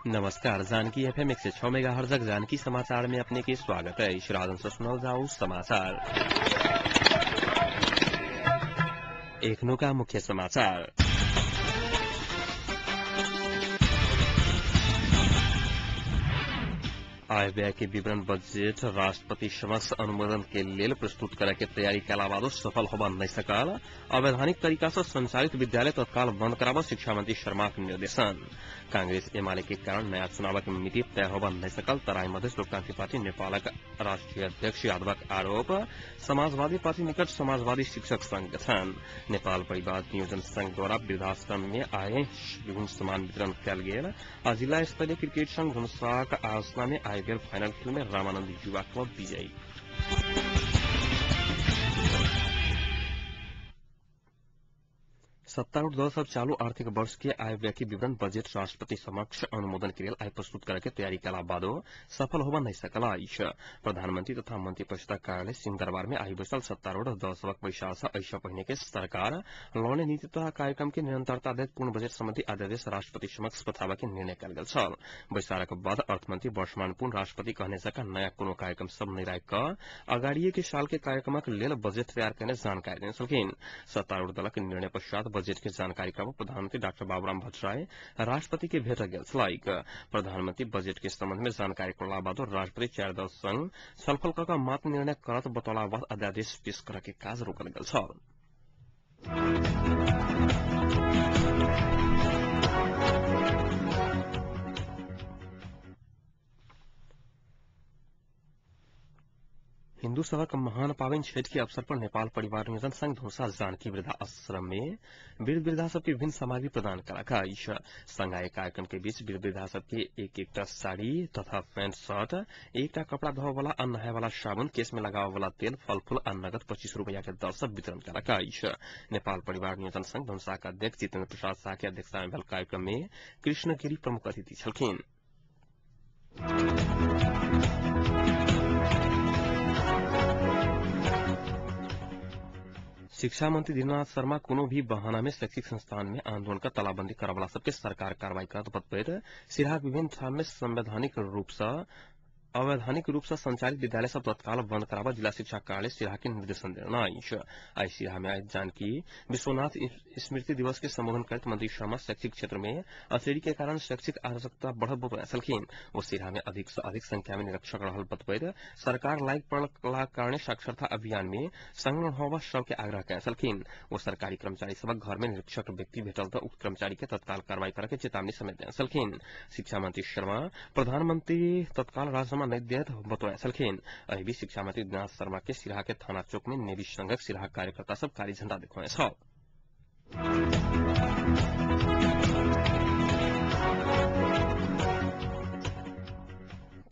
नमस्कार। Janaki FM 106 megahertz Janaki समाचार में अपने के स्वागत है। इशरादन से सुनल जाऊ समाचार। एकनो का मुख्य समाचार। आय व्यय के विवरण बजट राष्ट्रपति समक्ष अनुमोदन के लेल प्रस्तुत करे के तैयारी कैला बादो सफल होबा नहीं सकल। अवैधानिक तरीका से संचालित विद्यालय तत्काल बंद कराब शिक्षा मंत्री शर्मा के निर्देशन। कांग्रेस एमाले के कारण नया चुनाव की मिति तय होबा नहीं सकल। तराई मध्य लोकतांत्रिक पार्टी नेपाल राष्ट्रीय अध्यक्ष यादवक आरोप। समाजवादी पार्टी निकट समाजवादी शिक्षक संघ गठन। नेपाल परिवार नियोजन संघ द्वारा वृद्धाश्रम में आए विभिन्न सामान वितरण कल गेल। जिला स्तरीय क्रिकेट संघ धनुषाक आयोजना में आईपीएल फाइनल खेल में रामानंद युवा क्लब विजयी। सत्तारूढ़ दल सब चालू आर्थिक वर्ष के आय व्यय के विवरण बजट राष्ट्रपति समक्ष अनुमोदन के लिए आय प्रस्तुत करके तैयारी कला बादो सफल होबा नहीं सकल। प्रधानमंत्री तथा मंत्री परिषद कार्यालय सिंह में आई बैसल सत्तारूढ़ दल सबक बैसार से ऐसा पहिने के सरकार लौने नीति तथा कार्यक्रम के निरंतरता देख पूर्ण बजट संबंधी अध्यादेश राष्ट्रपति समक्ष पठावा के निर्णय कल गेल छल। बैसारक बाद अर्थमंत्री वर्षमान पूर्ण राष्ट्रपति कहने सका नया कोनो कार्यक्रम सब नहीं राख अगाड़िए के साल के कार्यक्रमक लेल बजट तैयार करने जानकारी देने छलखिन। सत्तारूढ़ दलक निर्णय पश्चात बजट के जानकारी क्रम प्रधानमंत्री डॉक्टर बाबूराम भट्टराय राष्ट्रपति के भेट गेल छलाइक। प्रधानमंत्री बजट के संबंध में जानकारी करला बाद राष्ट्रपति 4 दल संग छलफल कर मात्र निर्णय करत बतौला बाद अध्यादेश पेश करे के काज रोकल गेल छल। हिन्दू सभा का महान पावन छठ के अवसर पर नेपाल परिवार नियोजन संघ धनुषा जानकी वृद्धा आश्रम में वृद्ध वृद्धा सबके विभिन्न सामग्री प्रदान करा। संघ आय कार्यक्रम के बीच वृद्ध वृद्धा सबके एक साड़ी तथा पैंट शर्ट, एक कपड़ा धोवे वाला और नहाय वाला साबुन, केस में लगावे वाला तेल, फल फूल और नगद 25 रुपया के दर से वितरण करा। नेपाल परिवार नियोजन संघ धनुषा का अध्यक्ष जितेंद्र प्रसाद शाह के अध्यक्षता में भल कार्यक्रम में कृष्णगिरी प्रमुख अतिथि छलखिन। शिक्षा मंत्री दीननाथ शर्मा कोनो भी बहाना में शैक्षिक संस्थान में आंदोलन का तालाबंदी करवाला सबके सरकार कार्रवाई करत बतबैत सिराहा विभिन्न ठाम में अवैधानिक रूप से संचालित विद्यालय सब तत्काल बंद करावा जिला शिक्षा कार्यालय सिराहा के निर्देशन देना। आई सिराहा में आज जानकी विश्वनाथ स्मृति दिवस के संबोधन करते मंत्री शर्मा शैक्षिक क्षेत्र में अचेरी के कारण शैक्षिक आवश्यकता बढ़त बतलखिन। वो सिराहा में अधिक से अधिक संख्या में निरीक्षक रहल बतबैत सरकार लायक पड़ला कारण साक्षरता अभियान में संलग्न होवा सबके आग्रह कैलखिन। वो सरकारी कर्मचारी सबक घर में निरीक्षक व्यक्ति भेटल तो उक्त कर्मचारी के तत्काल कार्रवाई करके चेतावनी समेत देलखिन। शिक्षा मंत्री शर्मा प्रधानमंत्री तत्काल राजनामा नहीं देत बतौलखिन। अभी भी शिक्षा मंत्री दीननाथ शर्मा के सिराहा के थाना चौक में नेवी संघक सिराहा कार्यकर्ता सब कारी झंडा दिखाए छ।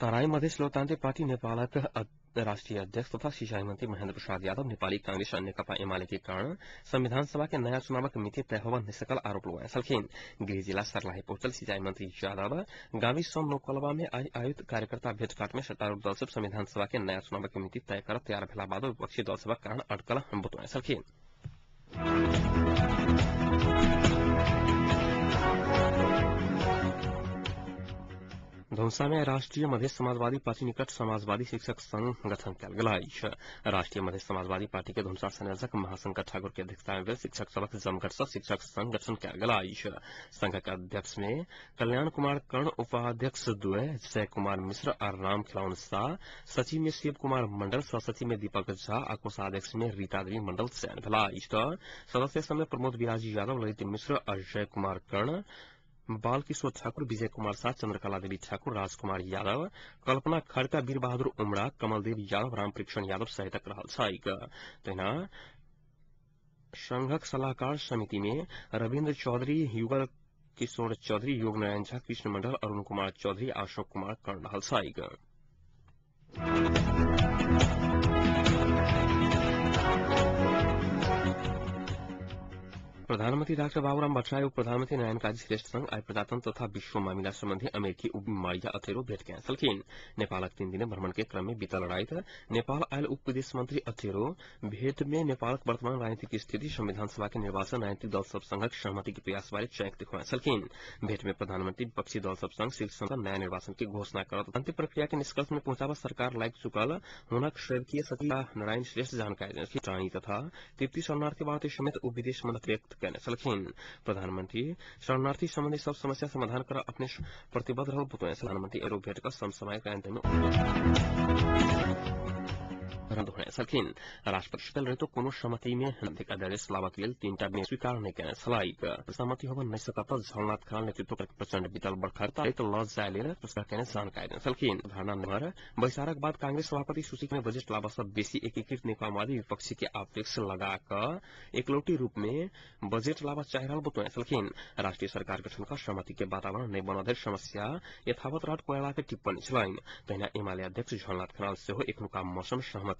तराई मध्य लोकतांत्रिक पार्टी नेपाल राष्ट्रीय अध्यक्ष तथा सिंचाई मंत्री महेंद्र प्रसाद यादव नेपाली कांग्रेस और नेकपा एमाले के कारण संविधान सभा के नया चुनाव की मिति तय होबा नहीं सकल आरोप लगाए। गृह जिला सर्लाही पहुंचल सिंचाई मंत्री यादव गांवी सोम नौकलवा में आज आयोजित कार्यकर्ता भेंटघाट में सत्तारूढ़ दल सब संविधान सभा के नया चुनाव की मिति तय कर तैयार भेला बाद विपक्षी दल सभा कारण अटकल हम बतौलखिन। धनुषा में राष्ट्रीय मध्य समाजवादी पार्टी निकट समाजवादी शिक्षक संघ गठन कल गेल। राष्ट्रीय मध्य समाजवादी पार्टी के धनुषा संयोजक महाशंकर ठाकुर के अध्यक्षता में शिक्षक सबक जमघट से शिक्षक संघ गठन कल गेल। संघ के अध्यक्ष में कल्याण कुमार कर्ण, उपाध्यक्ष द्वय जय कुमार मिश्र और राम खिलौन शाह, सचिव में शिव कुमार मंडल, सहसचिव में दीपक झा और कोषाध्यक्ष में रीता देवी मंडल चयन भेला। सदस्य समय प्रमोद विराजी यादव, ललित मिश्र और जय कुमार कर्ण, बाल किशोर ठाकुर, विजय कुमार शाह, चंद्रकला देवी ठाकुर, राजकुमार यादव, कल्पना खड़का, वीर बहादुर उमरा, कमल देव यादव, रामकृष्ण यादव सहित रहल। तहिना संघक सलाहकार समिति में रविन्द्र चौधरी, युगल किशोर चौधरी, योग नारायण झा, कृष्ण मंडल, अरुण कुमार चौधरी, अशोक कुमार कर्ण रहल। प्रधानमंत्री डाक्टर बाबूराम भट्टराय उप प्रधानमंत्री नारायण काजी श्रेष्ठ संघ आई प्रजातंत्र तथा विश्व मामिला संबंधी अमेरिकी उप मारिया अथेरो भेट कैंसल किन नेपालक 3 दिने भ्रमण के क्रम में बीतल रात नेपाल आयल उप विदेश मंत्री अथेरो भेट में नेपालक वर्तमान राजनीतिक स्थिति संविधान सभा के निर्वाचन राजनीतिक दल सब संघक सहमति के प्रयास बारे चैक दिखवासल किन भेट में प्रधानमंत्री विपक्षी दल सब संघ शीर्ष संसद नया निर्वाचन की घोषणा करत अंतिम प्रक्रिया के निष्कर्ष में पहुंचावा सरकार लायक चुकल हुनक सेवकीय सचिव नारायण श्रेष्ठ जानकारी प्राणी तथा तृप्ति शरणार्थी बात समेत उप विदेश मंत्री व्यक्त करने सलखीन प्रधानमंत्री शरणार्थी संबंधी सब समस्या समाधान कर अपने प्रतिबद्ध रहो प्रधानमंत्री एरो भेट का समसामयिक सलखीन राष्ट्रपति रहे तो कोनो सहमति में अधिक अध्यादेश लावा के लिए 3टा में स्वीकार नहीं करने सलाइक सहमति होगा नहीं सकता झलनाथ खान नेतृत्व कर प्रचंड वितल बरखरता एक लॉज जाले पुरस्कार कहने जानकारी सलखीन धारणा नंबर बैसारक बाद कांग्रेस सभापति सुशील में बजट लावा सब बेसी एकीकृत नेकवादी विपक्षी के अपेक्ष लगाकर एकलौटी रूप में बजट लावा चाह रहा बतौए सलखीन राष्ट्रीय सरकार गठन का सहमति के वातावरण नहीं बनाधर समस्या यथावत रहत कोयला के टिप्पणी चलाइन तहिना एमाले अध्यक्ष झलनाथ खनाल से हो एक मौसम सहमति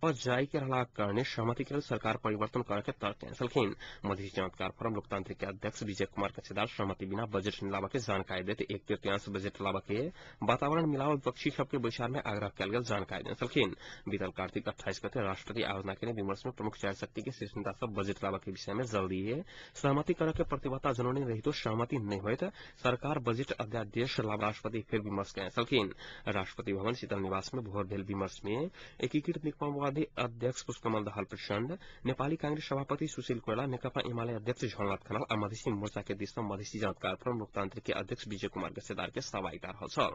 जाय के रहला करने सहमति के सरकार परिवर्तन करके तर्क कैंसल किन मध्य चमत्कार फोरम लोकतांत्रिक के अध्यक्ष विजय कुमार कच्छेदार सहमति बिना बजट लावा के जानकारी देते 1/3 बजट लावा के वातावरण मिलाव विपक्षी सबके विचार में आग्रह किया गया जानकारी दें सलखीन बीतल कार्तिक 28 गते राष्ट्रपति आयोजना के विमर्श में प्रमुख चार शक्ति के शीर्ष नेता सब बजट लावा के विषय में जल्दी सहमति करके प्रतिबद्धता जनौने रही तो सहमति नहीं हुए सरकार बजट अध्यादेश लावा राष्ट्रपति फिर विमर्श कैंसल किन राष्ट्रपति भवन शीतल निवास में भोर भेल विमर्श में एकीकृत निकमवादी अध्यक्ष पुष्पकमल दाहाल प्रचण्ड नेपाली कांग्रेस सभापति सुशील कोइराला नेकपा एमाले अध्यक्ष झलनाथ खनाल आ मधेसी मोर्चा के दिशा मधेसी जानकार फोरम लोकतांत्रिक के अध्यक्ष विजय कुमार गसेदार के सहभागिता रहल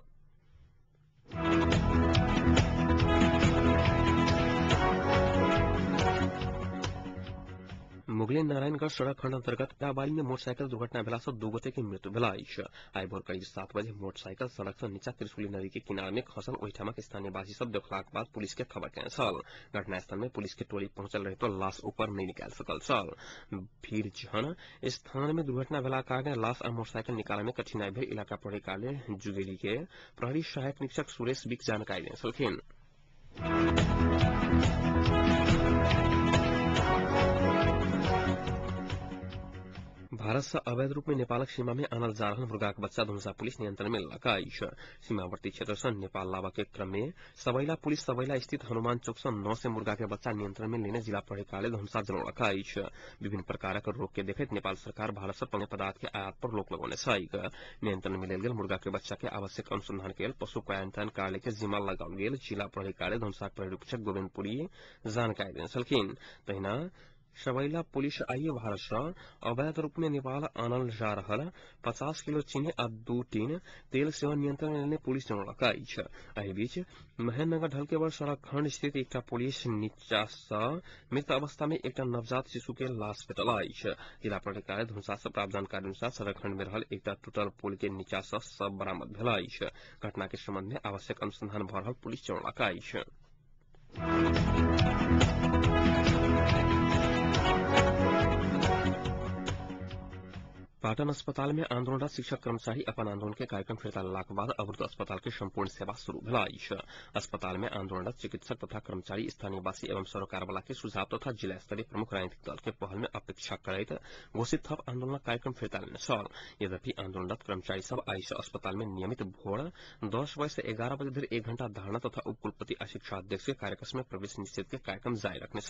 मुगलिन नारायणगढ़ सड़क खंड अंतर्गत बाली में मोटरसाइकिल दुर्घटना भेला से 2 गोटे की मृत्यु भेला आई भोर करीब 7 बजे मोटरसाइकिल सड़क से नीचा त्रिशूली नदी के किनारे में खसल ओहिठाम के स्थानीय वासी सब देखला के बाद पुलिस के खबर कैंसल घटनास्थल में पुलिस के टोली पहुंचल रहे तो लाश ऊपर नहीं निकाल सकल छल भीड़ जहन स्थान में दुर्घटना भेला कारण लाश और मोटरसाइकिल निकाले में कठिनाई भेल इलाका प्रहरी जुगेली के प्रहरी सहायक निरीक्षक सुरेश बिक जानकारी दें सलखीन भारत से अवैध रूप में नेपालक सीमा में आनल जा रहा मुर्गा के बच्चा धनुषा पुलिस नियंत्रण में लगाई सीमावर्ती क्षेत्र से नेपाल लावा के क्रम में सबैला पुलिस सबैला स्थित हनुमान चौक से 9 से मुर्गा के बच्चा नियंत्रण में लेने जिला प्रहरी धनुषा जरूर लगाई विभिन्न प्रकार के रोक के देखते नेपाल सरकार भारत से पण्य पदार्थ के आयात पर रोक लगौने नियंत्रण में लेल मुर्गा के बच्चा के आवश्यक अनुसंधान के पशु क्वारेंटाइन कार्यालय के जिम्मा लगाओल गेल जिला प्रहरी धनुषा प्रहरीक्षक गोविंदपुरी जानकारी देने सलखीन तहिना सबैला पुलिस आई भारत से अवैध रूप में नेपाल आनल जा रहा 50 किलो चीनी और 2 टीन तेल सेवा नियंत्रण लेने पुलिस लगाई एहि बीच महेंद्रनगर ढलकेवर सड़क खंड स्थित एक पुलिस नीचा से मृत अवस्था में एक नवजात शिशु के लाश भेटल जिला प्रहरी धनुषा से प्राप्त जानकारी अनुसार सड़क खंड में रहल एक टूटल पुल के नीचा से सब बरामद भेल घटना के संबंध में आवश्यक अनुसंधान भ रहल पुलिस लगाई पाटन अस्पताल में आंदोलनरत शिक्षक कर्मचारी अपन आंदोलन के कार्यक्रम फिरता लाख बाद अवरुद्ध अस्पताल के संपूर्ण सेवा शुरू भेला अस्पताल में आंदोलनरत चिकित्सक तथा कर्मचारी स्थानीय वासी एवं सरकार वाला के सुझाव तथा जिला स्तरीय प्रमुख राजनीतिक दल के पहल में अपेक्षा करते घोषित थप आंदोलन कार्यक्रम फिरता लेने यद्यपि आंदोलनरत कर्मचारी सब आई से अस्पताल में नियमित भोर 10 बजे से 11 बजे धरि 1 घंटा धारणा तथा उपकुलपति आ शिक्षा अध्यक्ष के कार्यक्रम में प्रवेश निषेध के कार्यक्रम जारी रखने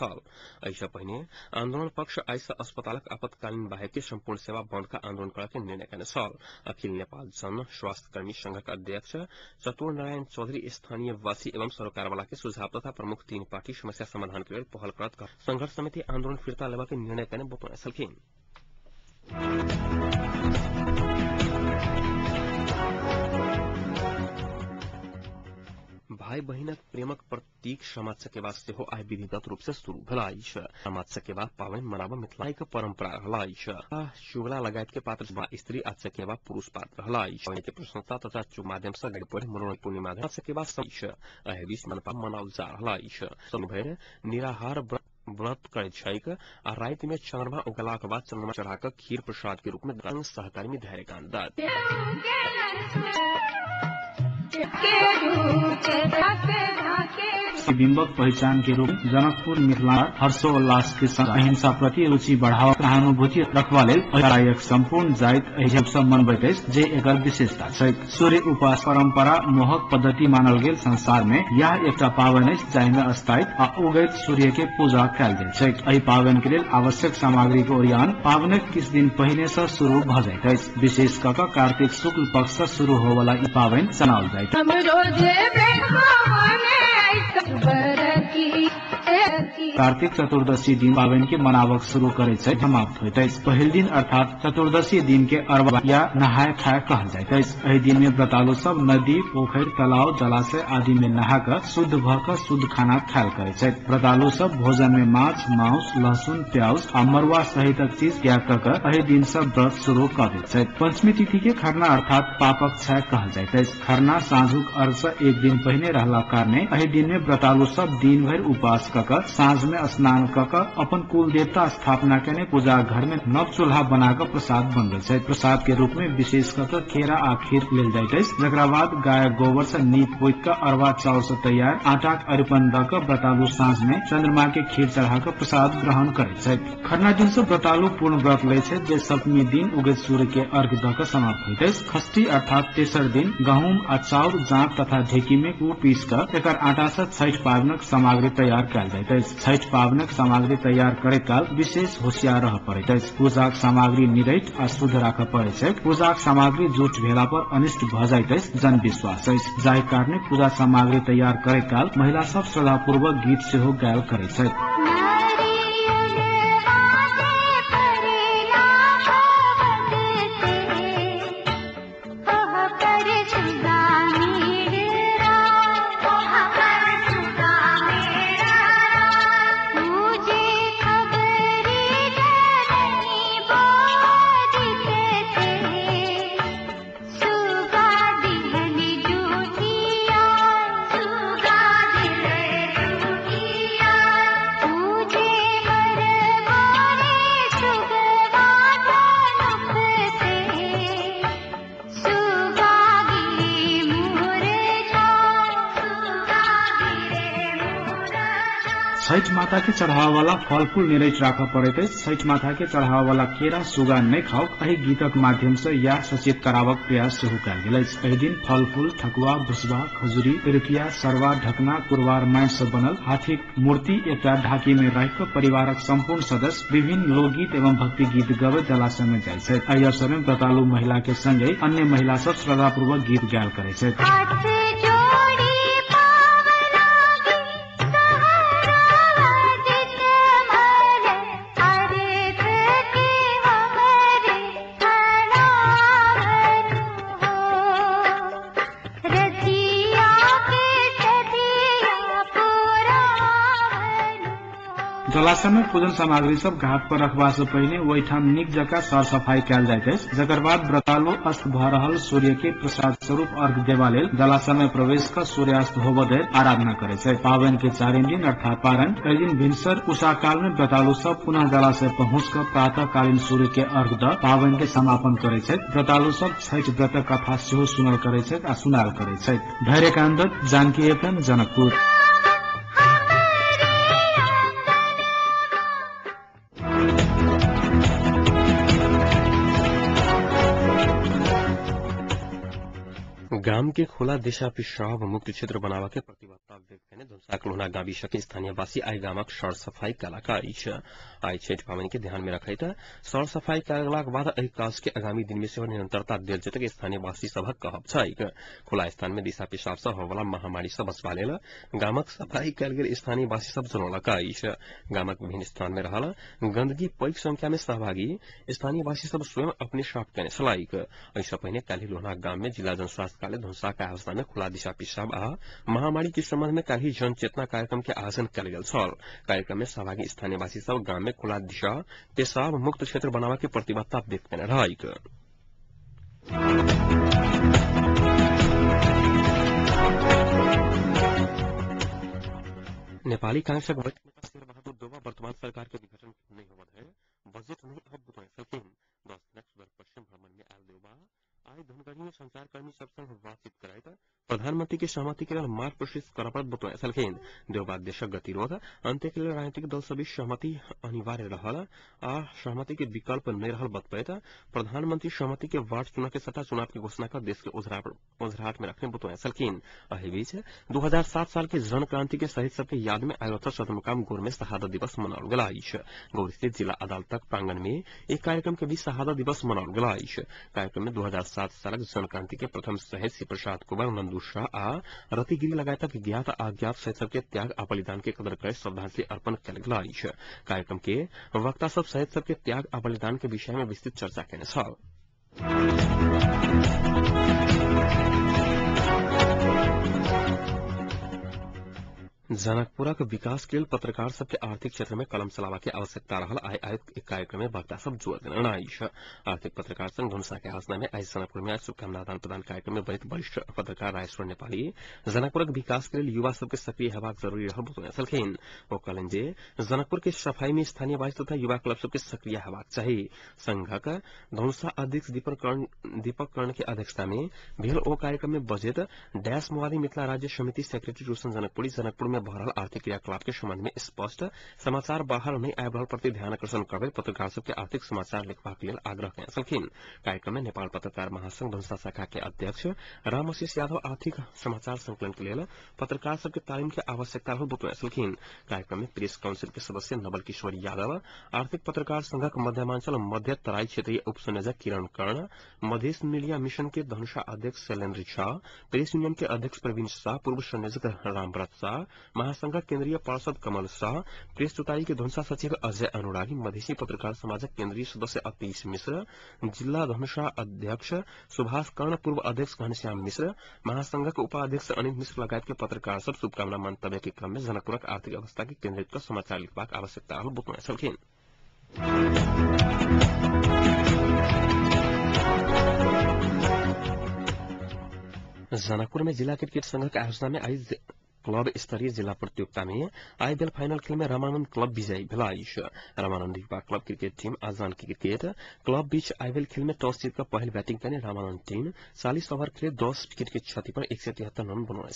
ऐसा पहिने आंदोलन पक्ष आई से अस्पताल आपातकालीन बाहेक के संपूर्ण सेवा बंद आंदोलन करके निर्णय करने अखिल नेपाल जन स्वास्थ्य कर्मी संघ का अध्यक्ष चतुर नारायण चौधरी स्थानीय वासी एवं सरकार वाला के सुझाव तथा प्रमुख 3 पार्टी समस्या समाधान के लिए पहल करत संघर्ष समिति आंदोलन फिरता लेवा के निर्णय करने बतौने सलखीन भाई बहिनक प्रेमक प्रतीक सामा चकेवा सेहो आइ विधिवत रूप से शुरू भेल सामा चकेवा पावनि मनाब मिथिलाक परंपरा रहल शुगला लगायत के पात्र स्त्री आ चकेवा पुरुष पात्र रहल के प्रशंसा तथा माध्यम से गढ़ पढ़े मनोरंजन पूर्णिमा चकेवा एहि बीच मनपा मनाओल जा रहल भरि निराहार व्रत करे आ रात में चंद्रमा उगला के बाद चंद्रमा चढ़ाकर खीर प्रसाद के रूप में सहकारी में धैर्य कान दात प्रतिबिम्बक पहचान के रूप में जनकपुर मिथिला हर्षोल्लास के संग अहिंसा प्रति रुचि बढ़ावा सहानुभूति रखवा लेल एक संपूर्ण जाइत एहि उत्सव मनबैत अछि जे एकर विशेषता छै। सूर्य उपास परंपरा मोहक पद्धति मानल गेल संसार में यह एकटा पावनि अछि जाहि में अस्थायित्व आ उगैत सूर्य के पूजा कयल जाइत छै। एहि पावनि के लेल आवश्यक सामग्री के ओरियान पावनिक किछु दिन पहिने से शुरू भ जाइत अछि। विशेष कऽ कार्तिक शुक्ल पक्ष से शुरू होय वाला ई पावनि मनाओल जाइत कार्तिक चतुर्दशी दिन पावनि के मनावक शुरू करे छै समाप्त होइत अछि। पहिल दिन अर्थात चतुर्दशी दिन के अरबा या नहाय खाय कहल जाइत अछि। एहि दिन में व्रतालु सब नदी पोखरि तालाब जलाशय आदि में नहा कर शुद्ध भ कर शुद्ध खाना खायल करे छै। व्रतालु सब भोजन में माछ मांस लहसुन प्याज आ मरुआ सहितक चीज त्याग कर एहि दिन से व्रत शुरू कर दैत छै। पंचमी तिथि के खरना अर्थात पापक क्षय कहल जाइत अछि। खरना साँझुक अर्घ से एक दिन पहिने रहला कारणे एहि दिन में व्रतालु सब दिन भरि उपास कऽ साँझ में स्नान कऽ अपन कुल देवता स्थापना केने पूजा घर में नव चूल्हा बनाकर प्रसाद बनबैत छै। प्रसाद के रूप में विशेष कऽ केरा आ खीर लेल जाइत अछि। जकरा बाद गाय गोबर से नीप पोति कऽ अरवा चाउर से तैयार आटाक अरिपन दऽ कऽ व्रतालु साँझ में चंद्रमा के खीर चढ़ा कऽ प्रसाद ग्रहण करैत छै। खरना दिन से व्रतालु पूर्ण व्रत लै छै जे सप्तमी दिन उगैत सूर्य के अर्घ दऽ कऽ समाप्त होइत अछि। खष्ठी अर्थात तेसर दिन गहूम आ चाउर जांत तथा ढेकी में कूट पीस कऽ एकर आटा से छठि पावनक सामग्री तैयार कयल जाइत अछि। छठि पावनक सामग्री तैयार करे काल विशेष होशियार रह पड़ैत अछि। पूजाक सामग्री निरैठ आ शुद्ध राखऽ पड़ैत छै। पूजाक सामग्री झूठ भेला पर अनिष्ट भ जाइत अछि जन विश्वास अछि। जाहि कारणे पूजा सामग्री तैयार करे काल महिला सब श्रद्धापूर्वक गीत सेहो गायल करैत छथि। छठ माता के चढ़ावा वाला फल फूल निरैठ राखऽ पड़ैत अछि। छठ माता के चढ़ावा वाला केरा सुगा नहि खाओ एहि गीतक माध्यम से यह सचेत करावक प्रयास सेहो कयल गेल अछि। एहि दिन फल फूल ठकुआ भुसबा खजूरी पिरुकिया सरवा ढकना कुरबार माटि से बनल हाथीक मूर्ति एकटा ढाकी में राखि कऽ परिवारक संपूर्ण सदस्य विभिन्न लोकगीत एवं भक्ति गीत गबैत जलाशय में जाइत छथि। एहि अवसर में व्रतालु महिला के संगे अन्य महिला सब श्रद्धापूर्वक गीत गायल करैत छथि। जलाशय में पूजन सामग्री सब घाट पर रखबा से पहिने ओहिठाम नीक जकाँ सर सफाई कयल जाइत अछि। जकर बाद व्रतालु अस्त भ रहल सूर्य के प्रसाद स्वरूप अर्घ देवा लेल जलाशय में प्रवेश कर सूर्यास्त होबय धरि आराधना करैत छथि। पावनि के चारिम दिन अर्थात पारण एहि दिन भिनसर उषा काल में व्रतालु सब पुनः जलाशय पहुंच कर प्रातः कालीन सूर्य के अर्घ द पावनि के समापन करैत छथि। व्रतालु सब छठि व्रतक कथा सेहो सुनल करैत छथि आ सुनाल करैत छथि। धैर्यकांत दत्त, जानकी FM, जनकपुर। गाम के खुला दिशा पेशाब मुक्त क्षेत्र बनावा के प्रतिबद्धता व्यक्त करने धुंसाकलोना गावी के स्थानीय वासी आई गामक सड़ सफाई कलाकारी आई छठ पावनि के ध्यान में रखैत सड़ सफाई कयलाक बाद एहि काज के आगामी दिन में सेहो निरंतरता देल जेतैक स्थानीय वासी सभक कहब छैक। खुला स्थान में दिशा पेशाब से होवला महामारी से बचबा लेल गामक सफाई कयल गेल स्थानीय वासी सब जनौलक अछि। गामक विभिन्न स्थान में रहल गंदगी पैघ संख्या में सहभागी स्थानीय वासी सब स्वयं अपने साफ कयने छलाह। एहिसँ पहिने काल्हि लोहना गाम में जिला जनस्वास्थ्य कार्यालय धुंसाक अवस्था में खुला दिशा पेशाब आ महामारी के संबंध में काल्हि जन चेतना कार्यक्रम के आयोजन कयल गेल छल। कार्यक्रम में सहभागी स्थानीय वासी सब गाम में खुला दिशा पेशाब मुक्त क्षेत्र बनावा के प्रतिबद्धता व्यक्त कयने रहैक। नेपाली कांग्रेसक वरिष्ठ नेता शेर बहादुर देउवा वर्तमान सरकार के विघटन नहीं होवत है बजट नहीं अब बुतोय सकिन 10 दिनक सुदूर पश्चिम भ्रमण में आयल देउवा धनगढ़ी संचारकर्मी सब संग बातचीत कराई प्रधानमंत्री की सहमति के लिए मार्ग प्रशस्त करापत बतौया सलखेन देवबाद देशक गतिरोध अंत्य के लिए राजनीतिक दल सभी सहमति अनिवार्य रहल आ सहमति के विकल्प नहीं रहल बतपैत प्रधानमंत्री सहमति के वार्ड चुनाव के सट्टा चुनाव की घोषणा कर देश के उजराहट में रखने बतौया सलखेन। अही बीच 2007 साल के जन क्रांति के शहीद सबके याद में आयोजित सदरमुकाम गोर में शहादत दिवस मनाओल गला। गौर स्थित जिला अदालत प्रांगण में एक कार्यक्रम के बीच शहादत दिवस मनाओल गला। कार्यक्रम में 2007 साल जन क्रांति के प्रथम शहीद श्री प्रसाद कुमार नंदू शाह आ रतिगिरी लगायत ज्ञात अज्ञात शहीद सबके त्याग आ बलिदान के कदर कर श्रद्धांजलि अर्पण कल गला। कार्यक्रम के वक्ता सब शहीद सबके त्याग आ बलिदान के विषय में विस्तृत चर्चा केने छल। जनकपुरक विकास के लिए पत्रकार सबके आर्थिक क्षेत्र में कलम चलावा के आवश्यकता रहल आयोजित एक कार्यक्रम में वक्ता सब जोर देना। आर्थिक पत्रकार संघ धनुषा के आयोजना में आज जनकपुर में आज शुभकामना आदान प्रदान कार्यक्रम में वरिष्ठ पत्रकार राजेश्वर नेपाली जनकपुरक विकास के लिए युवा सबके सक्रिय हेबाक जरूरी रहल बतौया सलखेन। वो कहलन जे जनकपुर के सफाई में स्थानीय वासी तथा युवा क्लब सबके सक्रिय हेबाक चाहिए। संघक धनुषा अध्यक्ष दीपक कर्ण के अध्यक्षता में भेल ओ कार्यक्रम में बजेट डैश मोवादी मिथिला राज्य समिति सेक्रेटरी रोशन जनकपुरी जनकपुर में बहरल आर्थिक क्रियाकलाप के संबंध में स्पष्ट समाचार बाहर नहीं आए रहल प्रति ध्यान आकर्षण करते पत्रकार सबके आर्थिक समाचार लिखबाक लेल आग्रह कयने छलखिन। कार्यक्रम में नेपाल पत्रकार महासंघ धनुषा शाखा के अध्यक्ष रामआशीष यादव आर्थिक समाचार संकलन के लिए पत्रकार सबके तालीम के आवश्यकता रहल बतौया छलखिन। कार्यक्रम में प्रेस काउंसिल के सदस्य नवल किशोर यादव आर्थिक पत्रकार संघक मध्यमांचल मध्य तराई क्षेत्रीय उप संयोजक किरण कर्ण मधेश मीडिया मिशन के धनुषा अध्यक्ष शैलेन्द्र शाह प्रेस यूनियन के अध्यक्ष प्रवीण शाह पूर्व संयोजक रामव्रत शाह महासंघ केंद्रीय पार्षद कमल शाह प्रेस चुताई के धनुषा सचिव अजय अनुरागी मधेसी पत्रकार समाजक केंद्रीय सदस्य अतीश मिश्र जिला धनुषा अध्यक्ष सुभाष कर्ण पूर्व अध्यक्ष घनश्याम मिश्र महासंघक उपाध्यक्ष अनिल मिश्र लगायत के पत्रकार सब शुभकामना मंतव्य के क्रम में जनकपुरक आर्थिक अवस्था के केंद्रित कर समाचार लिखबाक आवश्यकता बतौया छलखिन। जनकपुर में जिला क्रिकेट संघ के आयोजना में आज क्लब स्तरीय जिला प्रतियोगिता में आईपीएल फाइनल खेल में रामानंद क्लब विजयी भेला। रामानंद युवा क्लब क्रिकेट टीम आजान क्रिकेट क्लब बीच आईपीएल खेल में टॉस जीतकर पहले बैटिंग करने रामानंद टीम 40 ओवर खेले 10 विकेट की क्षति पर 173 रन बनाने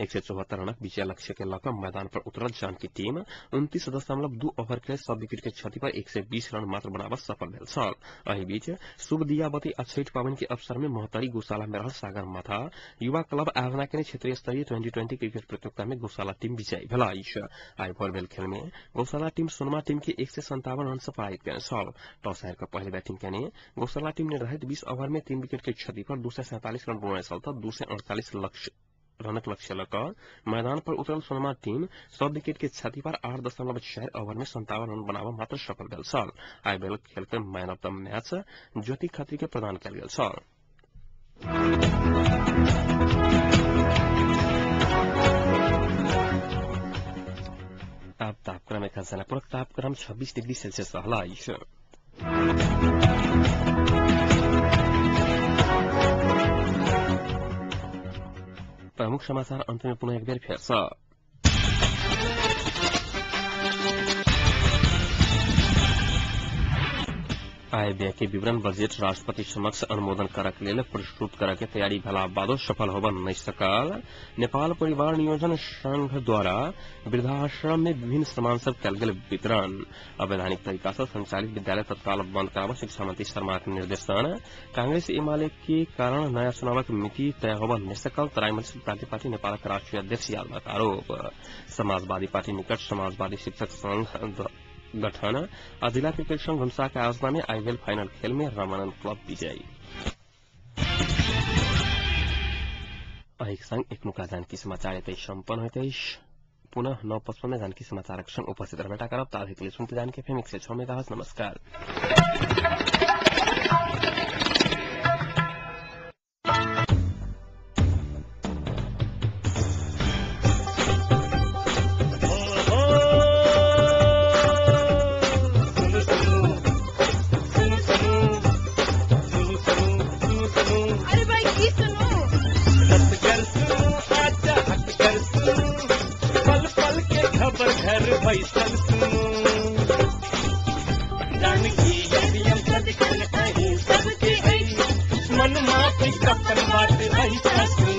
174 रनक विजय लक्ष्य के लकर मैदान पर उतरल जानकी टीम 29.2 ओवर खेले 100 विकेट की क्षति पर 120 रन मात्र बनावत सफल भेल छल। एहि बीच शुभ दियावती आ छठ पावनि के अवसर में मोहतरी गौशाला में रहल सागर माथा युवा क्लब आयोजना के क्षेत्रीय स्तरीय 2020 क्रिकेट प्रतियोगिता में गौशाला टीम विजयी भेला। आई वॉलीबॉल खेल में गौशाला टीम सोनमा टीम के 157 रन से पराजित कयने छल। टॉस हार कर पहले बैटिंग करने गौशाला टीम ने रहित 20 ओवर में 3 विकेट की क्षति पर 247 रन बनाने छल त 248 रनक लक्ष्य लकर मैदान पर उतरल सोनमा टीम 100 विकेट की क्षति पर 8.4 ओवर में 57 रन बनावा मात्र सफल भेल छल। आईपीएल खेल के मैन ऑफ द मैच ज्योति खत्री के प्रदान कयल गेल छल। अब तापक्रम जनकपुर तापक्रम 26 डिग्री सेल्सियस रहला। प्रमुख समाचार अंत में पुनः एक बार फिर से आय व्यय के विवरण बजट राष्ट्रपति समक्ष अनुमोदन करक लेल प्रस्तुत करक के तैयारी भेला बादो सफल होबा नहीं सकल। नेपाल परिवार नियोजन संघ द्वारा वृद्धाश्रम में विभिन्न सामान सब कयल गेल वितरण। अवैधानिक तरीका से संचालित विद्यालय तत्काल बंद करावा शिक्षा मंत्री शर्मा के निर्देशन। कांग्रेस एमाले के कारण नया चुनावक मिति तय होबा नहीं सकल। तराई मधेश क्रांति पार्टी नेपाल के राष्ट्रीय अध्यक्ष यादव आरोप। समाजवादी पार्टी निकट समाजवादी शिक्षक संघ गठन और जिला क्रिकेट संघ धनुषा के आयोजना में आईपीएल फाइनल खेल में रामानंद क्लब विजयी। संग एक नुका जानकी समाचार यतै सम्पन्न होते पुनः 9:55 में जानकी समाचार संग उपस्थित रहबेटा करब ताधि के लिए सुनते जानकी FM 106 मेगाहर्ट्ज। नमस्कार। जानकी अपन बात ऐसा